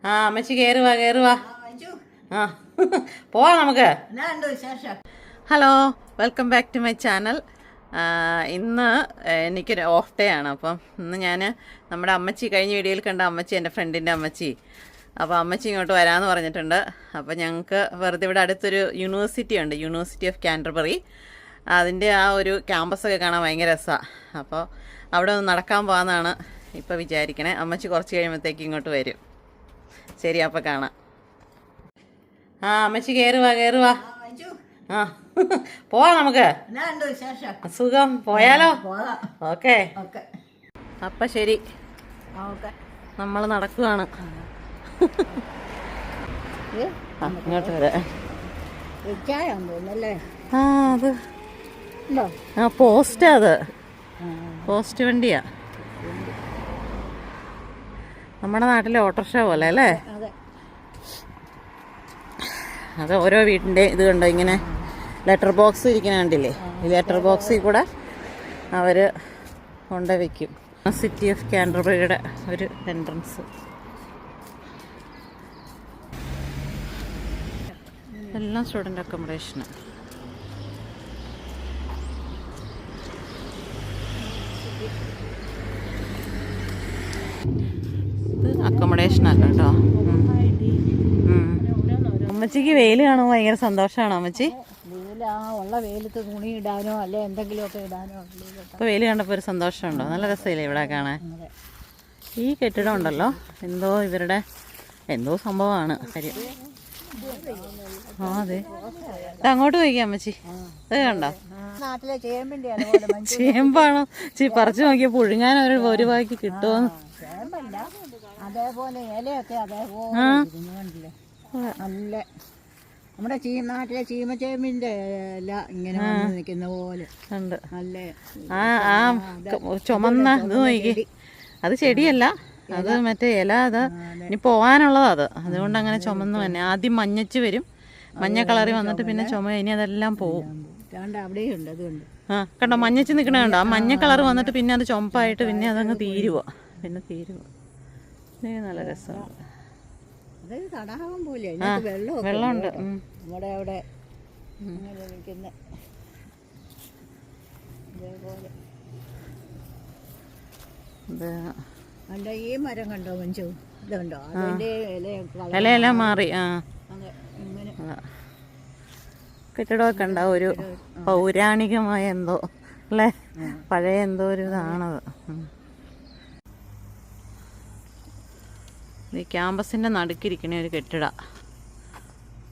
ആ അമ്മച്ചി കയറുവാ കയറുവാ. ആ പോവാ നമുക്ക്. Hello, welcome back to my channel. ഇന്ന് എനിക്കൊരു ഓഫ് ഡേ ആണ്. അപ്പം ഇന്ന് ഞാൻ നമ്മുടെ അമ്മച്ചി കഴിഞ്ഞ വീഡിയോയിൽ കണ്ട അമ്മച്ചി, എൻ്റെ ഫ്രണ്ടിൻ്റെ അമ്മച്ചി. അപ്പോൾ അമ്മച്ചി ഇങ്ങോട്ട് വരാമെന്ന് പറഞ്ഞിട്ടുണ്ട്. അപ്പോൾ ഞങ്ങൾക്ക് വെറുതെ ഇവിടെ അടുത്തൊരു യൂണിവേഴ്സിറ്റി ഉണ്ട്, യൂണിവേഴ്സിറ്റി ഓഫ് കാൻറ്റർബറി. അതിൻ്റെ ആ ഒരു ക്യാമ്പസൊക്കെ കാണാൻ ഭയങ്കര രസമാണ്. അപ്പോൾ അവിടെ ഒന്ന് നടക്കാൻ പോകാമെന്നാണ് ഇപ്പോൾ വിചാരിക്കണേ. അമ്മച്ചി കുറച്ച് കഴിയുമ്പോഴത്തേക്ക് ഇങ്ങോട്ട് വരും. ശരി, അപ്പോൾ കാണാം. ആ അമ്മച്ചി കയറുവാ കയറുവാ. ആ പോവാ നമുക്ക്. സുഖം, പോയാലോ? ഓക്കെ, അപ്പം ശരി, നമ്മൾ നടക്കുവാണ്. ഇങ്ങോട്ട് വരാം. ആ അത് ആ പോസ്റ്റാ, അത് പോസ്റ്റ് വണ്ടിയാ. നമ്മുടെ നാട്ടിലെ ഓട്ടോറിക്ഷ പോലെ അല്ലേ? അത് ഓരോ വീടിൻ്റെ ഇത് കണ്ടോ, ഇങ്ങനെ ലെറ്റർ ബോക്സ് ഇരിക്കുന്ന കണ്ടില്ലേ? ഈ ലെറ്റർ ബോക്സിൽ കൂടെ അവർ കൊണ്ടുവയ്ക്കും. സിറ്റി ഓഫ് കാൻറ്റർബറിയുടെ ഒരു എൻട്രൻസ്. എല്ലാം സ്റ്റുഡൻ്റ് അക്കോമഡേഷന്. ഇത് അക്കോമഡേഷൻ അല്ല കേട്ടോ. അമ്മച്ചിക്ക് വെയിൽ കാണുമ്പോൾ ഭയങ്കര സന്തോഷമാണോ അമ്മച്ചി? ഉള്ള വെയിലത്ത് തുണി ഇടാനോ അല്ലെ എന്തെങ്കിലുമൊക്കെ ഇടാനോ. ഇപ്പോൾ വെയിൽ കണ്ടപ്പോൾ ഒരു സന്തോഷമുണ്ടോ? നല്ല രസമില്ലേ ഇവിടെ കാണാൻ? ഈ കെട്ടിടം ഉണ്ടല്ലോ, എന്തോ ഇവരുടെ എന്തോ സംഭവമാണ് കാര്യം. ആ അതെ, ഇത് അങ്ങോട്ട് പോയിക്കാം അമ്മച്ചി. അത് കണ്ടോ? നാട്ടിലെ ചേമ്പിന്റെ ചേമ്പാണോ? പറിച്ചു നോക്കിയാൽ പുഴുങ്ങാൻ ഒരു വാക്കി കിട്ടുമോ? അതേപോലെ ഇലയൊക്കെ അതേപോലെ നല്ല നമ്മുടെ നാട്ടിലെ ചീമച്ചേമ്പിന്റെ ഇല ഇങ്ങനെ നിൽക്കുന്ന പോലെ ഉണ്ട്. നല്ല ആ ചുമന്ന ഇത് നോക്കി, അത് ചെടിയല്ല, അത് മറ്റേ ഇല. അത് ഇനി പോകാനുള്ളതാ അത്. അതുകൊണ്ട് അങ്ങനെ ചുമന്ന് തന്നെ. ആദ്യം മഞ്ഞച്ച് വരും, മഞ്ഞ കളറി വന്നിട്ട് പിന്നെ ചുമ, ഇനി അതെല്ലാം പോവും. അവിടെയുണ്ട്, അതുകൊണ്ട് ആ കണ്ടോ മഞ്ഞച്ച് നിൽക്കണ കണ്ടോ? ആ മഞ്ഞ കളർ വന്നിട്ട് പിന്നെ അത് ചുമപ്പായിട്ട് പിന്നെ അതങ്ങ് തീരുവോ, പിന്നെ തീരുവോ. നല്ല രസമുണ്ട്. തടാകം പോലെ വെള്ളമുണ്ട്. നമ്മുടെ അവിടെ നിൽക്കുന്ന അതേപോലെ ഈ മരം കണ്ടോ മഞ്ചു? ഇതുണ്ടോ? അതിന്റെ ഇലയെല്ലാം മാറി. ആ കെട്ടിടമൊക്കെ ഉണ്ടാവും. ഒരു പൗരാണികമായ എന്തോ അല്ലേ, പഴയ എന്തോ ഒരു ഇതാണത്. ഈ ക്യാമ്പസിൻ്റെ നടുക്കിരിക്കണ ഒരു കെട്ടിട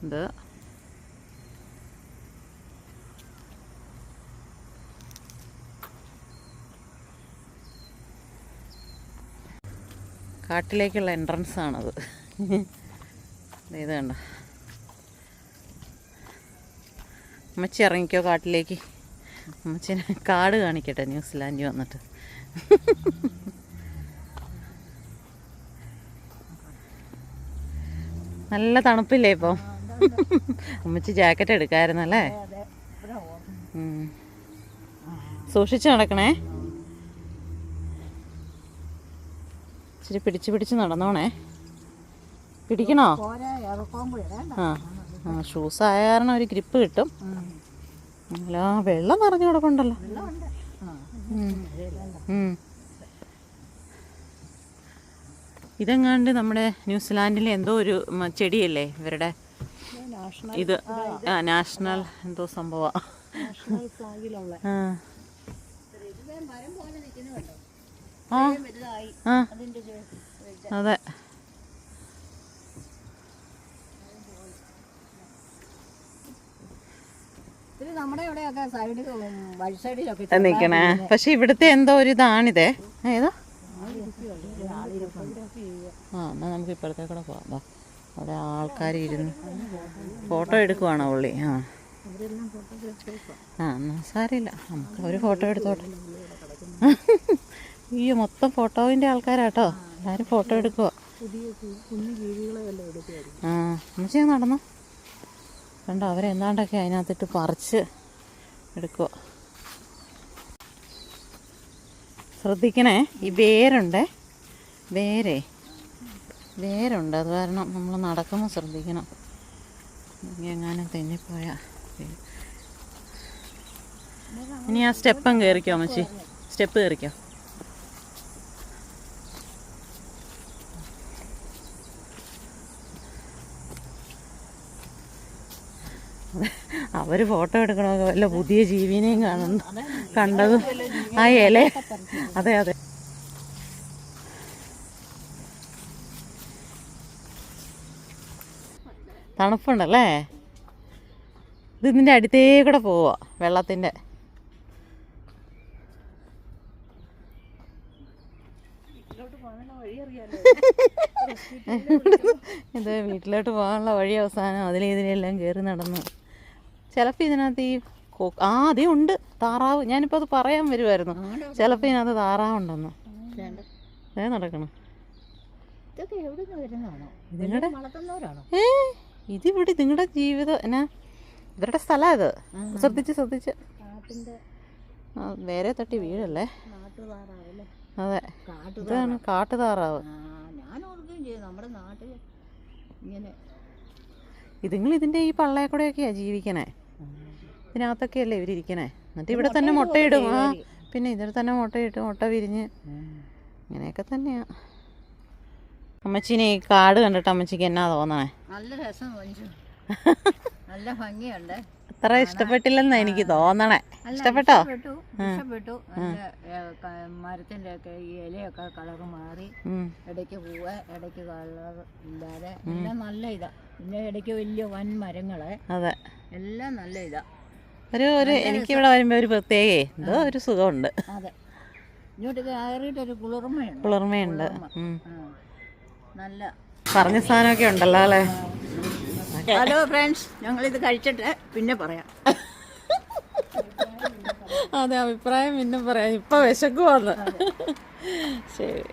ഇത്. കാട്ടിലേക്കുള്ള എൻട്രൻസ് ആണത്. ഇത് കണ്ട അമ്മച്ചി ഇറങ്ങിക്കോ കാട്ടിലേക്ക്. അമ്മച്ചിനെ കാട് കാണിക്കട്ടെ ന്യൂസിലാൻഡിൽ വന്നിട്ട്. നല്ല തണുപ്പില്ലേ ഇപ്പോൾ? അമ്മച്ചി ജാക്കറ്റ് എടുക്കാമായിരുന്നല്ലേ? സൂക്ഷിച്ച് നടക്കണേ, ഇച്ചിരി പിടിച്ച് നടന്നോണേ. പിടിക്കണോ? ആ ഷൂസ് ആയ കാരണം ഒരു ഗ്രിപ്പ് കിട്ടും. അല്ല വെള്ളം നിറഞ്ഞു കിടക്കുന്നുണ്ടല്ലോ. ഇതെങ്ങാണ്ട് നമ്മുടെ ന്യൂസിലാൻഡിലെ എന്തോ ഒരു ചെടിയല്ലേ ഇവരുടെ ഇത്? നാഷണൽ എന്തോ സംഭവം. അതെ, നിക്കണേ. പക്ഷെ ഇവിടുത്തെ എന്തോ ഒരു ഇതാണിതേ. ഏതാ? ആ എന്നാൽ നമുക്ക് ഇപ്പോഴത്തെ കൂടെ പോകാം. അവിടെ ആൾക്കാർ ഇരുന്ന് ഫോട്ടോ എടുക്കുവാണോ പുള്ളി? ആ എന്നാൽ സാരമില്ല, നമുക്ക് ഒരു ഫോട്ടോ എടുത്തോട്ടെ. ഈ മൊത്തം ഫോട്ടോവിൻ്റെ ആൾക്കാരാട്ടോ, എല്ലാവരും ഫോട്ടോ എടുക്കുക. ആ അമ്മച്ചി നടന്നു കണ്ടോ, അവരെന്താണ്ടൊക്കെ അതിനകത്തിട്ട് പറിച്ച് എടുക്കുക. ശ്രദ്ധിക്കണേ, ഈ വേരുണ്ടേ, വേരേ വേരുണ്ട്, അത് കാരണം നമ്മൾ നടക്കുമ്പോൾ ശ്രദ്ധിക്കണം. എങ്ങാനും തെന്നിപ്പോയാ. ഇനി ആ സ്റ്റെപ്പം കയറിക്കോ അമ്മച്ചി, സ്റ്റെപ്പ് കയറിക്കോ. അവർ ഫോട്ടോ എടുക്കണമൊക്കെ വല്ല പുതിയ ജീവിനെയും കണ്ടത് ആ ഇല. അതെ അതെ. തണുപ്പുണ്ടല്ലേ. ഇത് ഇതിൻ്റെ അടുത്തേ കൂടെ പോവാ വെള്ളത്തിൻ്റെ. ഇത് വീട്ടിലോട്ട് പോകാനുള്ള വഴി അവസാനം ഇതിലെല്ലാം കയറി നടന്നു. ചിലപ്പോൾ ഇതിനകത്ത് ഈ അതേ ഉണ്ട് താറാവ്. ഞാനിപ്പോൾ അത് പറയാൻ വരുമായിരുന്നു. ചിലപ്പോൾ ഇതിനകത്ത് താറാവുണ്ടെന്ന്. നടക്കണം. ഇതിവിടെ നിങ്ങളുടെ ജീവിതം എന്നാ ഇവരുടെ സ്ഥലമാണ് ഇത്. ശ്രദ്ധിച്ച് വേറെ തട്ടി വീഴല്ലേ. അതെ, ഇതാണ് കാട്ടുതാറാവ്. ഇതുങ്ങൾ ഇതിൻ്റെ ഈ പള്ളയെ കൂടെയൊക്കെയാണ് ജീവിക്കണേ. ഇതിനകത്തൊക്കെയല്ലേ ഇവരിയ്ക്കണേ. എന്നിട്ട് ഇവിടെ തന്നെ മുട്ടയിടും. പിന്നെ ഇതിൽ തന്നെ മുട്ടയിട്ട് മുട്ട വിരിഞ്ഞ് ഇങ്ങനെയൊക്കെ തന്നെയാ. അമ്മച്ചിനെ ഈ കാട് കണ്ടിട്ട് അമ്മച്ചിക്ക് എന്നാ തോന്നണേ? നല്ല രസം, നല്ല ഭംഗിയുണ്ട്. അത്ര ഇഷ്ടപ്പെട്ടില്ലെന്നാ എനിക്ക് തോന്നണേ. ഇഷ്ടപ്പെട്ടോ? ഇഷ്ടപ്പെട്ടു. മരത്തിന്റെ ഒക്കെ ഈ ഇലയൊക്കെ കളറ് മാറി, ഇടയ്ക്ക് പൂവ്, ഇടയ്ക്ക് കളർ ഇല്ലാതെ എല്ലാം നല്ല ഇതാ. പിന്നെ ഇടയ്ക്ക് വലിയ വൻ മരങ്ങള്. അതെ, എല്ലാം നല്ല ഇതാ. ഒരു എനിക്കിവിടെ വരുമ്പോ ഒരു പ്രത്യേക എന്തോ ഒരു സുഖമുണ്ട്. അതെ, ഇങ്ങോട്ട് കയറിയിട്ടൊരു കുളിർമയുണ്ട്. കുളിർമയുണ്ട്. നല്ല പറഞ്ഞ സാധനമൊക്കെ ഉണ്ടല്ലോ അല്ലേ. ഹലോ ഫ്രണ്ട്സ്, ഞങ്ങളിത് കഴിച്ചിട്ട് പിന്നെ പറയാം. അതെ, അഭിപ്രായം പിന്നെ പറയാം. ഇപ്പൊ വിശക്കുവാന്ന്. ശരി.